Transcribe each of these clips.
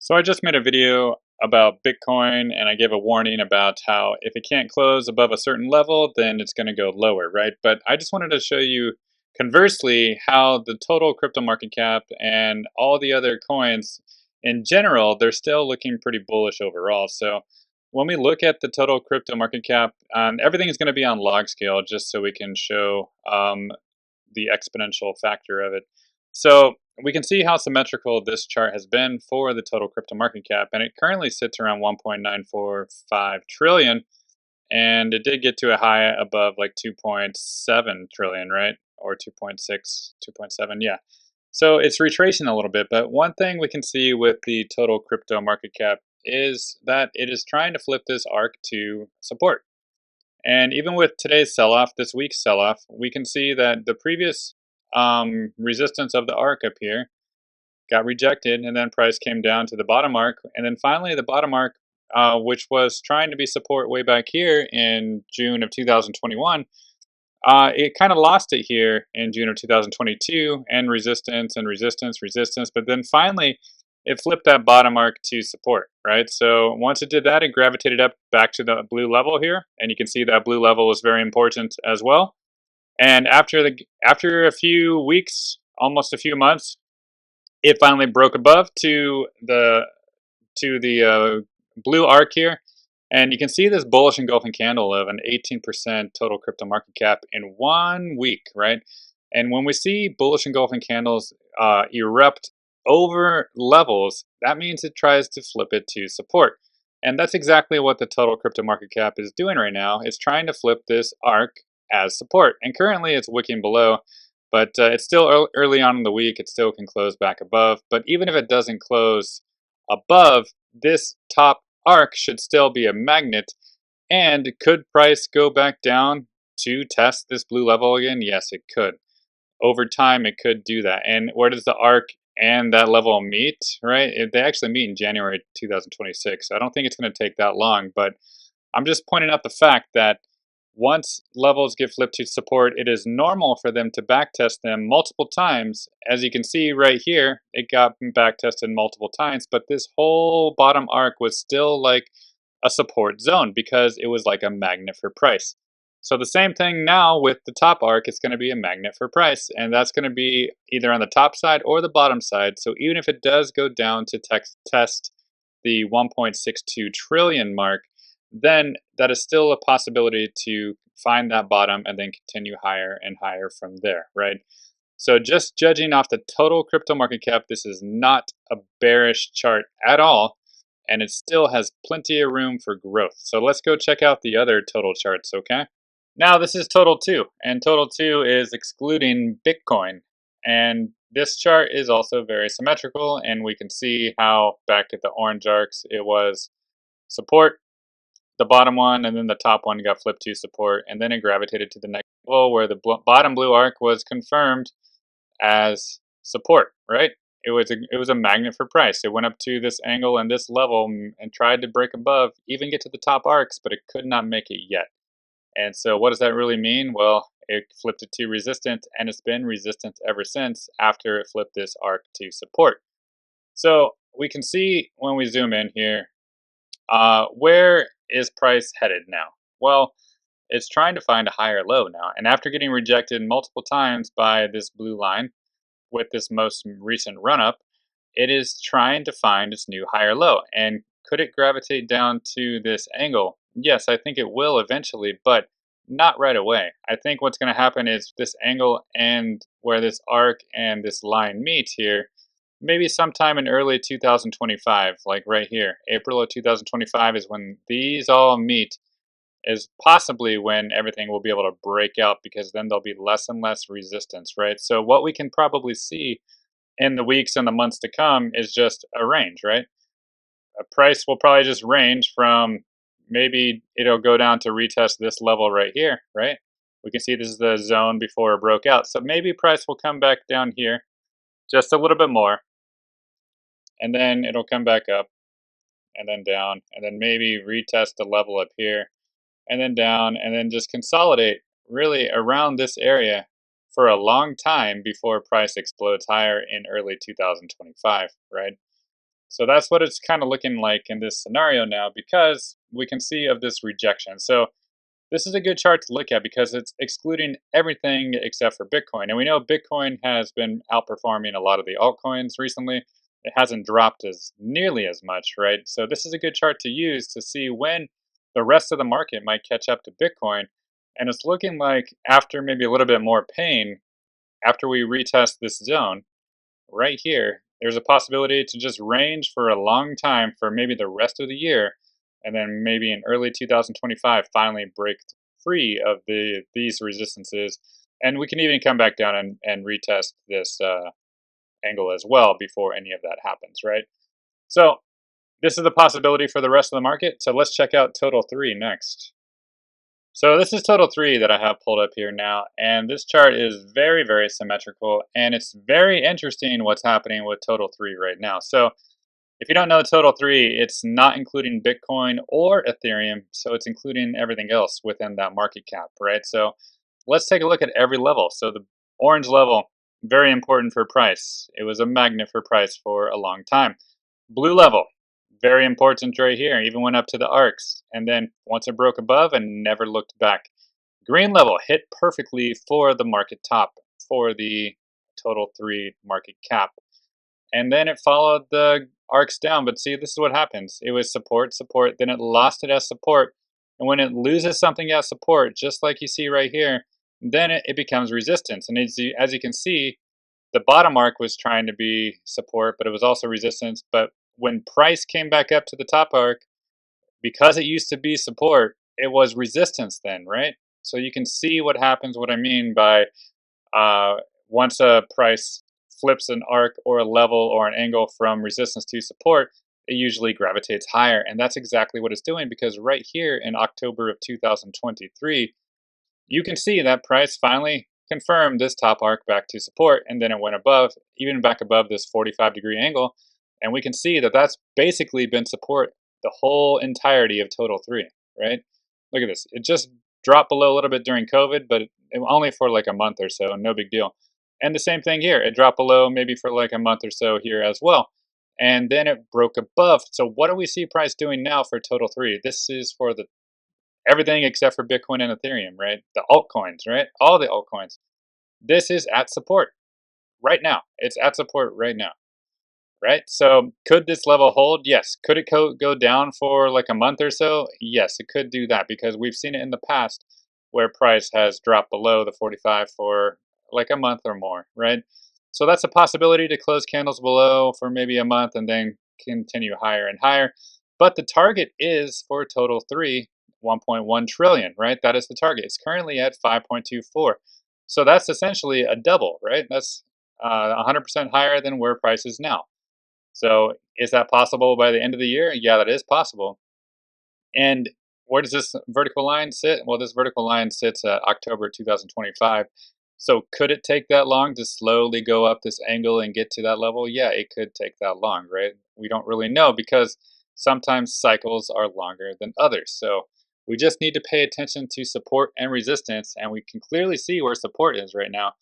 So I just made a video about Bitcoin and I gave a warning about how if it can't close above a certain level, then it's going to go lower, right? But I just wanted to show you conversely how the total crypto market cap and all the other coins in general, they're still looking pretty bullish overall. So when we look at the total crypto market cap, everything is going to be on log scale just so we can show the exponential factor of it. So we can see how symmetrical this chart has been for the total crypto market cap, and it currently sits around 1.945 trillion, and it did get to a high above like 2.7 trillion, right? Or 2.6, 2.7, yeah. So it's retracing a little bit, but one thing we can see with the total crypto market cap is that it is trying to flip this arc to support. And even with today's sell-off, this week's sell-off, we can see that the previous resistance of the arc up here got rejected, and then price came down to the bottom arc, and then finally the bottom arc, which was trying to be support way back here in June of 2021, it kind of lost it here in June of 2022, and resistance, but then finally it flipped that bottom arc to support, right? So once it did that, it gravitated up back to the blue level here, and you can see that blue level is very important as well. And after a few weeks, almost a few months, it finally broke above to the blue arc here, and you can see this bullish engulfing candle of an 18% total crypto market cap in 1 week, right? And when we see bullish engulfing candles erupt over levels, that means it tries to flip it to support. And that's exactly what the total crypto market cap is doing right now. It's trying to flip this arc as support. And currently it's wicking below, but it's still early on in the week. It still can close back above. But even if it doesn't close above, this top arc should still be a magnet. And could price go back down to test this blue level again? Yes, it could. Over time, it could do that. And where does the arc and that level meet, right? They actually meet in January 2026. So I don't think it's going to take that long, but I'm just pointing out the fact that once levels get flipped to support, it is normal for them to backtest them multiple times. As you can see right here, it got backtested multiple times, but this whole bottom arc was still like a support zone because it was like a magnet for price. So the same thing now with the top arc, it's going to be a magnet for price, and that's going to be either on the top side or the bottom side. So even if it does go down to test the 1.62 trillion mark, then that is still a possibility to find that bottom and then continue higher and higher from there, right? So just judging off the total crypto market cap, this is not a bearish chart at all, and it still has plenty of room for growth. So let's go check out the other total charts, okay? Now this is total 2, and total 2 is excluding Bitcoin. And this chart is also very symmetrical, and we can see how back at the orange arcs it was support, the bottom one, and then the top one got flipped to support, and then it gravitated to the next level where the bottom blue arc was confirmed as support, right? It was a magnet for price. It went up to this angle and this level and tried to break above, even get to the top arcs, but it could not make it yet. And so what does that really mean? Well, it flipped it to resistance, and it's been resistant ever since after it flipped this arc to support. So we can see when we zoom in here, where is price headed now? Well, it's trying to find a higher low now. And after getting rejected multiple times by this blue line with this most recent run up, it is trying to find its new higher low. And could it gravitate down to this angle? Yes, I think it will eventually, but not right away. I think what's going to happen is this angle and where this arc and this line meet here, maybe sometime in early 2025, like right here. April of 2025 is when these all meet, is possibly when everything will be able to break out because then there'll be less and less resistance, right? So what we can probably see in the weeks and the months to come is just a range, right? A price will probably just range from, maybe it'll go down to retest this level right here, right? We can see this is the zone before it broke out. So maybe price will come back down here just a little bit more, and then it'll come back up and then down, and then maybe retest the level up here and then down, and then just consolidate really around this area for a long time before price explodes higher in early 2025, right? So that's what it's kind of looking like in this scenario now because we can see of this rejection. So this is a good chart to look at because it's excluding everything except for Bitcoin. And we know Bitcoin has been outperforming a lot of the altcoins recently. It hasn't dropped as nearly as much, right? So this is a good chart to use to see when the rest of the market might catch up to Bitcoin. And it's looking like after maybe a little bit more pain, after we retest this zone right here, there's a possibility to just range for a long time for maybe the rest of the year, and then maybe in early 2025 finally break free of these resistances, and we can even come back down and retest this angle as well before any of that happens, right? So this is the possibility for the rest of the market. So let's check out Total 3 next. So this is Total 3 that I have pulled up here now, and this chart is very, very symmetrical, and it's very interesting what's happening with Total 3 right now. So if you don't know Total 3, it's not including Bitcoin or Ethereum, so it's including everything else within that market cap, right? So let's take a look at every level. So the orange level, very important for price. It was a magnet for price for a long time. Blue level, very important right here, even went up to the arcs. And then once it broke above and never looked back. Green level hit perfectly for the market top, for the Total 3 market cap. And then it followed the arcs down. But see, this is what happens. It was support, support, then it lost it as support. And when it loses something as support, just like you see right here, then it becomes resistance. And as you can see, the bottom arc was trying to be support, but it was also resistance. But when price came back up to the top arc, because it used to be support, it was resistance then, right? So you can see what happens, what I mean by uh, once a price flips an arc or a level or an angle from resistance to support, it usually gravitates higher. And that's exactly what it's doing because right here in October of 2023, you can see that price finally confirmed this top arc back to support, and then it went above, even back above this 45-degree angle. And we can see that that's basically been support the whole entirety of Total 3, right? Look at this. It just dropped below a little bit during COVID, but only for like a month or so, no big deal. And the same thing here. It dropped below maybe for like a month or so here as well. And then it broke above. So what do we see price doing now for Total 3? This is for the everything except for Bitcoin and Ethereum, right? The altcoins, right? All the altcoins. This is at support right now. It's at support right now, right? So could this level hold? Yes. Could it go down for like a month or so? Yes, it could do that because we've seen it in the past where price has dropped below the 45 for like a month or more, right? So that's a possibility to close candles below for maybe a month and then continue higher and higher. But the target is for Total 3, 1.1 trillion, right? That is the target. It's currently at 5.24. So that's essentially a double, right? That's 100% higher than where price is now. So is that possible by the end of the year? Yeah, that is possible. And where does this vertical line sit? Well, this vertical line sits at October 2025. So could it take that long to slowly go up this angle and get to that level? Yeah, it could take that long, right? We don't really know because sometimes cycles are longer than others. So we just need to pay attention to support and resistance, and we can clearly see where support is right now.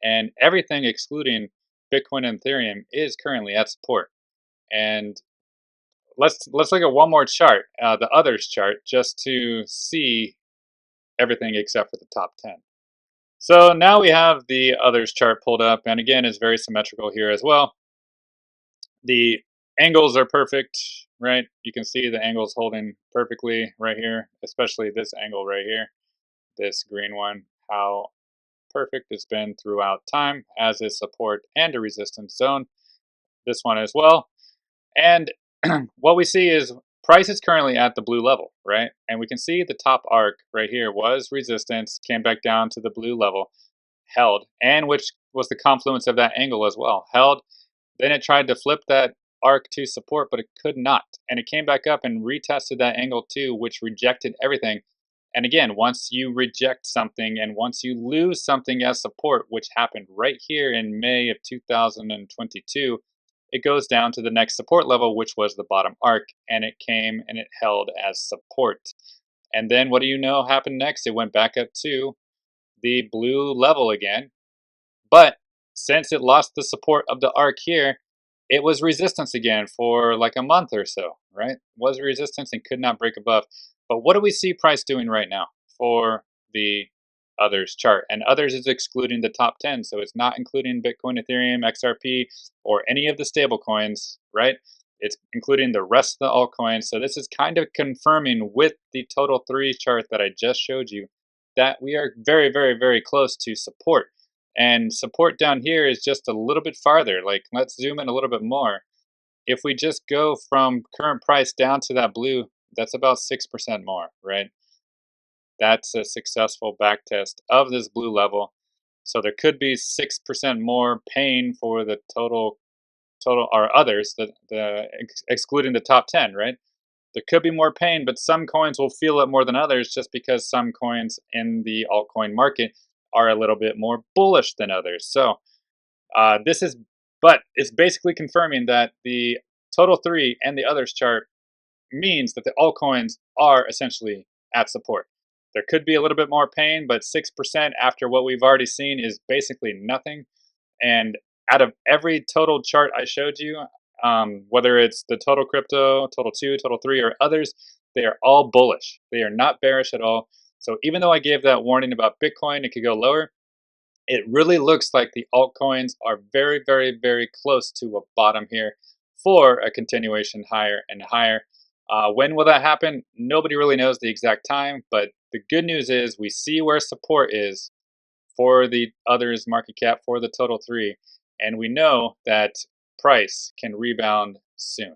And everything excluding Bitcoin and Ethereum is currently at support. And let's look at one more chart, the others chart, just to see everything except for the top 10. So now we have the others chart pulled up, and again, it's very symmetrical here as well. The angles are perfect, right? You can see the angles holding perfectly right here, especially this angle right here, this green one, how perfect it's been throughout time as a support and a resistance zone. This one as well. And what we see is price is currently at the blue level, right? And we can see the top arc right here was resistance, came back down to the blue level, held, and which was the confluence of that angle as well, held. Then it tried to flip that arc to support, but it could not. And it came back up and retested that angle too, which rejected everything. And again, once you reject something and once you lose something as support, which happened right here in May of 2022, it goes down to the next support level, which was the bottom arc, and it came and it held as support. And then what do you know happened next? It went back up to the blue level again. But since it lost the support of the arc here, it was resistance again for like a month or so, right? Was resistance and could not break above. But what do we see price doing right now for the others chart? And others is excluding the top 10. So it's not including Bitcoin, Ethereum, XRP, or any of the stable coins, right? It's including the rest of the altcoins. So this is kind of confirming with the total three chart that I just showed you that we are very, very, very close to support. And support down here is just a little bit farther. Like, let's zoom in a little bit more. If we just go from current price down to that blue, that's about 6% more, right? That's a successful backtest of this blue level. So there could be 6% more pain for the total or others, excluding the top 10, right? There could be more pain, but some coins will feel it more than others just because some coins in the altcoin market are a little bit more bullish than others. So this is, but it's basically confirming that the total three and the others chart means that the altcoins are essentially at support. There could be a little bit more pain, but 6% after what we've already seen is basically nothing. And out of every total chart I showed you, whether it's the total crypto, total two, total three, or others, they are all bullish. They are not bearish at all. So even though I gave that warning about Bitcoin, it could go lower, it really looks like the altcoins are very, very, very close to a bottom here for a continuation higher and higher. When will that happen? Nobody really knows the exact time, but the good news is we see where support is for the others market cap for the total three, and we know that price can rebound soon.